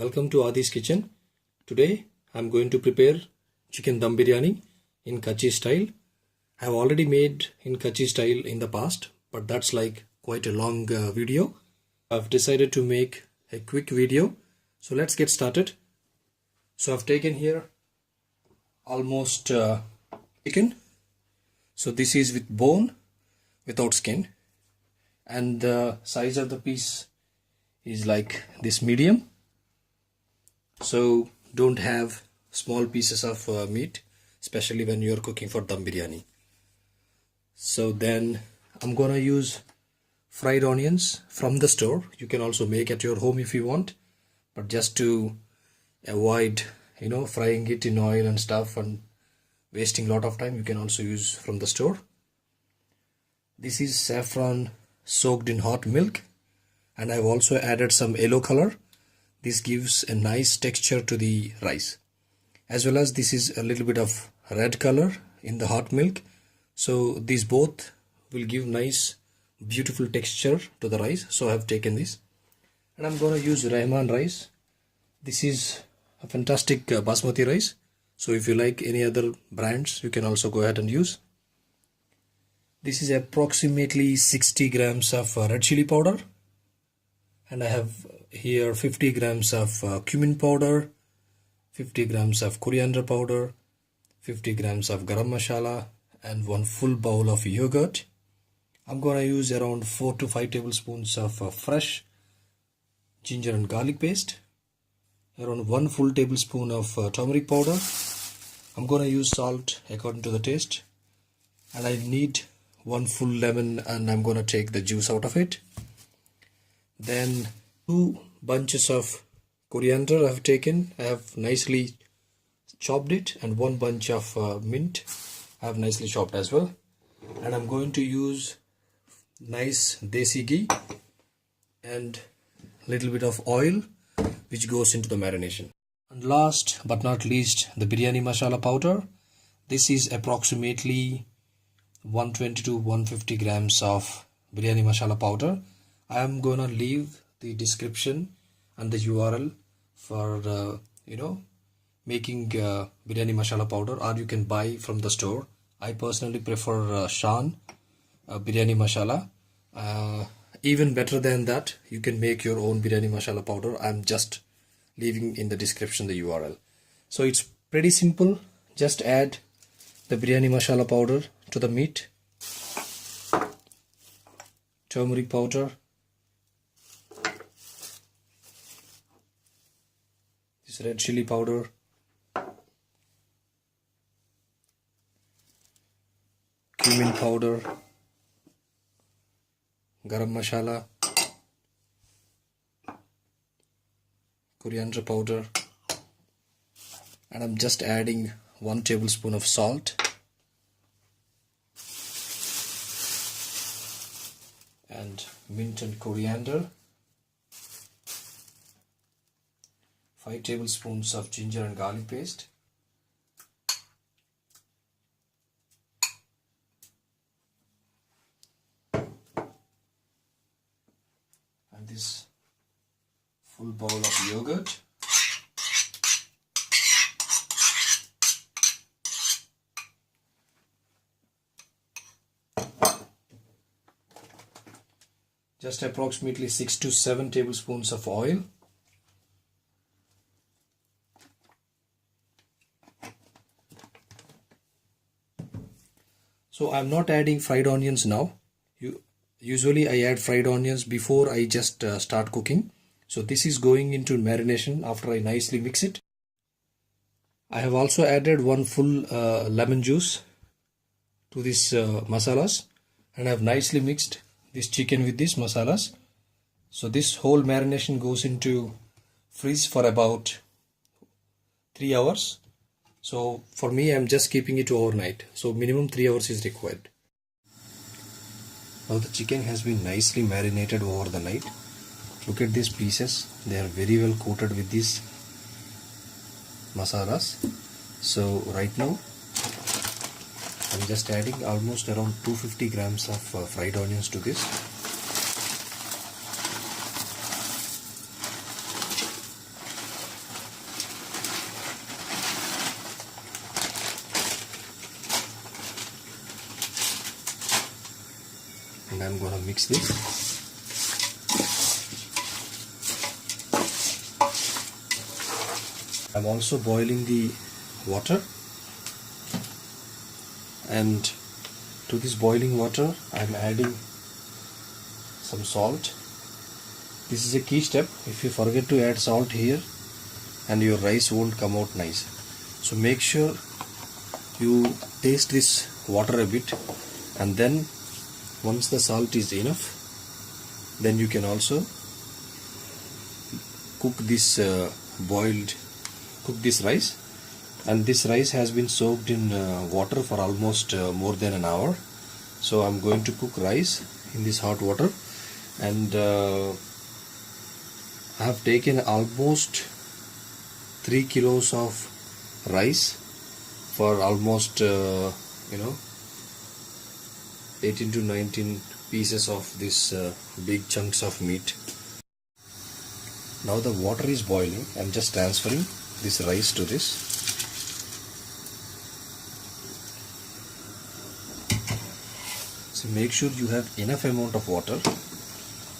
Welcome to Adi's Kitchen. Today I'm going to prepare chicken dum biryani in Kachi style. I have already made in Kachi style in the past, but that's like quite a long video. I've decided to make a quick video. So let's get started. So I've taken here almost chicken. So this is with bone, without skin, and the size of the piece is like this medium. So don't have small pieces of meat, especially when you're cooking for dum biryani. So then I'm gonna use fried onions from the store. You can also make at your home if you want, but just to avoid frying it in oil and stuff and wasting a lot of time, you can also use from the store. This is saffron soaked in hot milk, and I've also added some yellow color. This gives a nice texture to the rice, as well as this is a little bit of red color in the hot milk. So these both will give nice beautiful texture to the rice. So I have taken this, and I'm going to use Rahman rice. This is a fantastic basmati rice. So if you like any other brands, you can also go ahead and use. This is approximately 60 grams of red chili powder, and I have here 50 grams of cumin powder, 50 grams of coriander powder, 50 grams of garam masala, and one full bowl of yogurt. I'm going to use around 4 to 5 tablespoons of fresh ginger and garlic paste, around 1 full tablespoon of turmeric powder. I'm going to use salt according to the taste, and I need 1 full lemon, and I'm going to take the juice out of it. Then 2 bunches of coriander I have taken. I have nicely chopped it, and 1 bunch of mint I have nicely chopped as well. And I'm going to use nice desi ghee and little bit of oil, which goes into the marination. And last but not least, the biryani masala powder. This is approximately 120 to 150 grams of biryani masala powder. I am gonna leave the description and the URL for making biryani masala powder, or you can buy from the store. I personally prefer Shan biryani masala. Even better than that, you can make your own biryani masala powder. I'm just leaving in the description the URL. So it's pretty simple. Just add the biryani masala powder to the meat, turmeric powder, this red chili powder, cumin powder, garam masala, coriander powder, and I'm just adding 1 tablespoon of salt, and mint and coriander, 5 tablespoons of ginger and garlic paste, and this full bowl of yogurt, just approximately 6 to 7 tablespoons of oil, so I'm not adding fried onions now. Usually I add fried onions before I just start cooking. So this is going into marination after I nicely mix it. I have also added 1 full lemon juice to this masalas, and I have nicely mixed this chicken with these masalas. So this whole marination goes into freeze for about 3 hours. So for me, I'm just keeping it overnight. So minimum 3 hours is required. Now the chicken has been nicely marinated over the night. Look at these pieces. They are very well coated with these masalas. So right now I'm just adding almost around 250 grams of fried onions to this. and I'm gonna mix this. I'm also boiling the water, and to this boiling water I'm adding some salt. This is a key step. If you forget to add salt here, and your rice won't come out nice. So make sure you taste this water a bit, and then once the salt is enough, then you can also cook this rice. And this rice has been soaked in water for almost more than an hour. So I'm going to cook rice in this hot water, and I have taken almost 3 kilos of rice for almost 18 to 19 pieces of this big chunks of meat. Now the water is boiling. I'm just transferring this rice to this. So make sure you have enough amount of water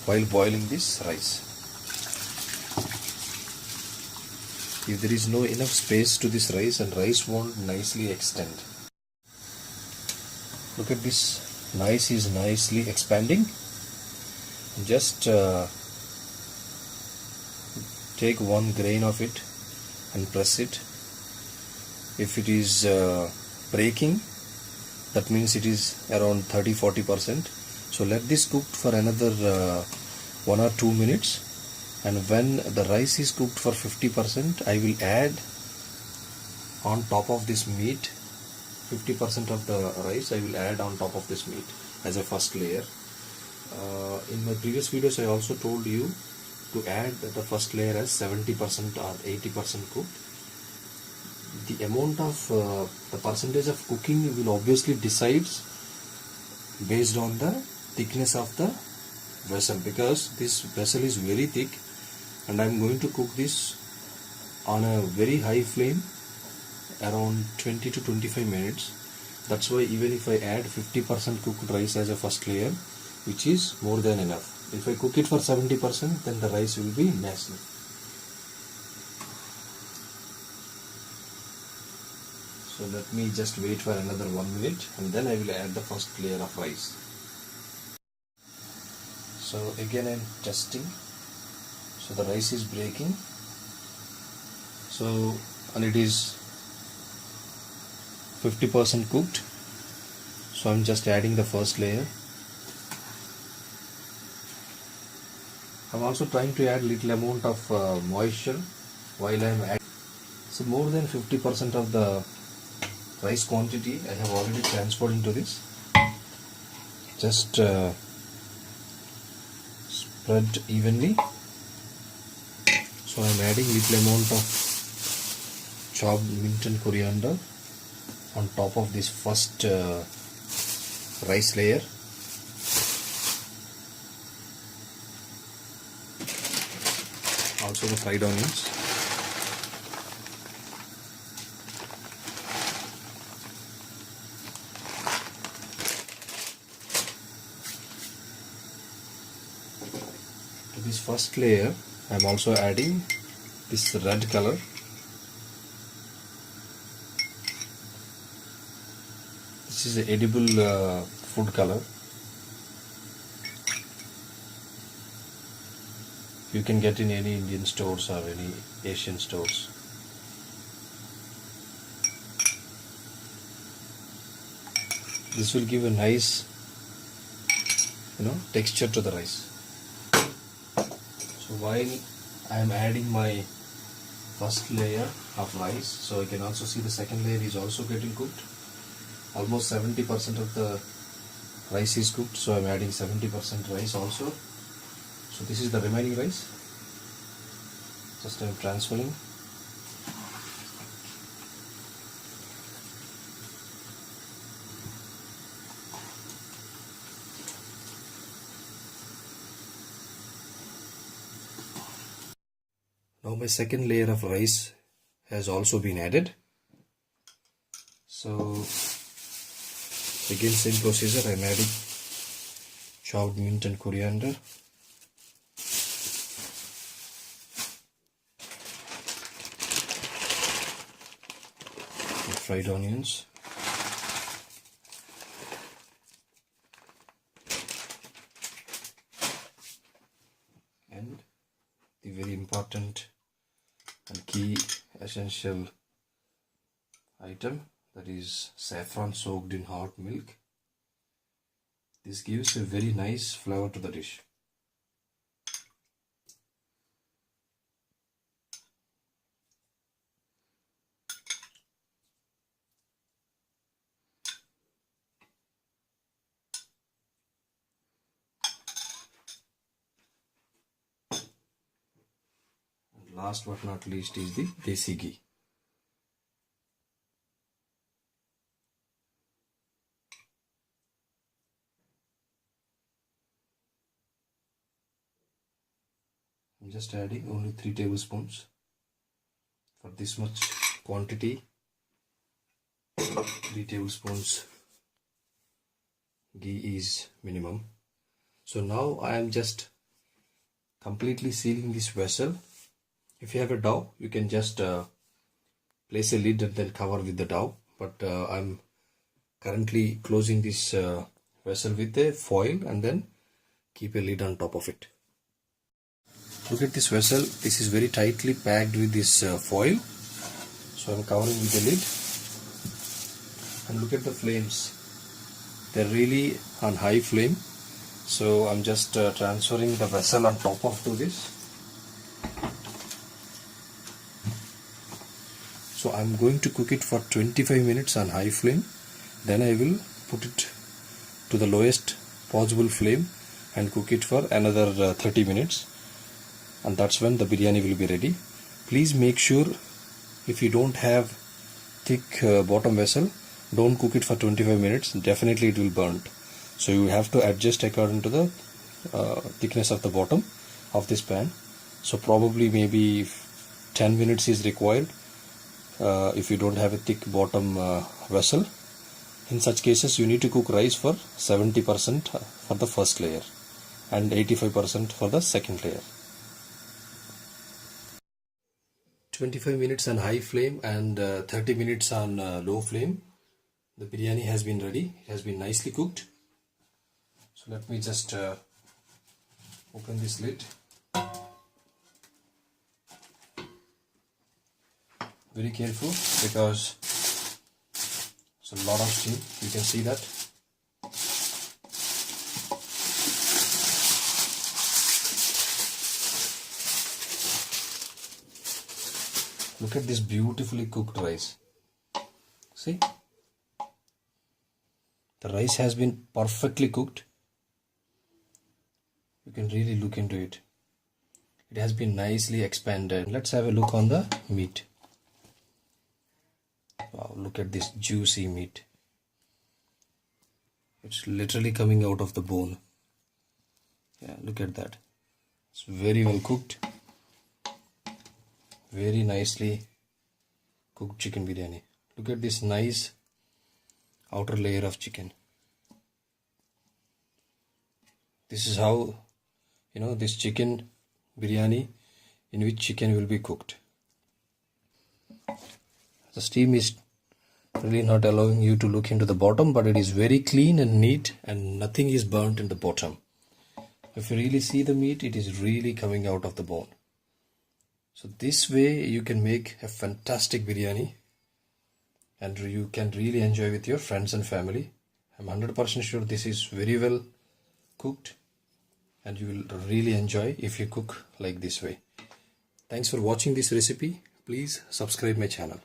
while boiling this rice. If there is no enough space to this rice, and rice won't nicely extend. Look at this, rice is nicely expanding. Just take one grain of it and press it. If it is breaking, that means it is around 30-40%. So let this cook for another 1 or 2 minutes. And when the rice is cooked for 50%, I will add on top of this meat 50% of the rice. I will add on top of this meat as a first layer. In my previous videos I also told you to add the first layer as 70% or 80% cooked. The amount of the percentage of cooking will obviously decides based on the thickness of the vessel, because this vessel is very thick, and I am going to cook this on a very high flame around 20 to 25 minutes. That's why even if I add 50% cooked rice as a first layer, which is more than enough. If I cook it for 70%, then the rice will be messy. So let me just wait for another 1 minute, and then I will add the first layer of rice. So again I am testing. So the rice is breaking. So, and it is 50% cooked. So I'm just adding the first layer. I'm also trying to add little amount of moisture while I'm adding. So more than 50% of the rice quantity I have already transferred into this. Just spread evenly. So I'm adding little amount of chopped mint and coriander on top of this first rice layer. Also the fried onions. To this first layer I am also adding this red color. This is an edible food color. You can get in any Indian stores or any Asian stores. This will give a nice texture to the rice. So while I am adding my first layer of rice, so I can also see the second layer is also getting cooked. Almost 70% of the rice is cooked, so I am adding 70% rice also. So this is the remaining rice. Just I am transferring. Now my second layer of rice has also been added. So again same procedure, I am adding chopped mint and coriander, fried onions, and the very important and key essential item, that is saffron soaked in hot milk. This gives a very nice flavor to the dish. And last but not least is the desi ghee. I'm just adding only 3 tablespoons for this much quantity. 3 tablespoons ghee is minimum. So now I am just completely sealing this vessel. If you have a dough, you can just place a lid and then cover with the dough, but I'm currently closing this vessel with a foil and then keep a lid on top of it. Look at this vessel. This is very tightly packed with this foil. So I'm covering with the lid. And look at the flames. They're really on high flame. So I'm just transferring the vessel on top of to this. So I'm going to cook it for 25 minutes on high flame. Then I will put it to the lowest possible flame and cook it for another 30 minutes. And that's when the biryani will be ready. Please make sure, if you don't have thick bottom vessel, don't cook it for 25 minutes. Definitely it will burn. So you have to adjust according to the thickness of the bottom of this pan. So probably maybe 10 minutes is required if you don't have a thick bottom vessel. In such cases, you need to cook rice for 70% for the first layer and 85% for the second layer. 25 minutes on high flame and 30 minutes on low flame. The biryani has been ready. It has been nicely cooked. So let me just open this lid. Very careful because it's a lot of steam. You can see that. Look at this beautifully cooked rice. See? The rice has been perfectly cooked. You can really look into it. It has been nicely expanded. Let's have a look on the meat. Wow, look at this juicy meat. It's literally coming out of the bone. Yeah, look at that. It's very well cooked. Very nicely cooked chicken biryani. Look at this nice outer layer of chicken. This is how, this chicken biryani, in which chicken will be cooked. The steam is really not allowing you to look into the bottom, but it is very clean and neat and nothing is burnt in the bottom. If you really see the meat, it is really coming out of the bone. So this way you can make a fantastic biryani and you can really enjoy with your friends and family. I'm 100% sure this is very well cooked and you will really enjoy if you cook like this way. Thanks for watching this recipe. Please subscribe my channel.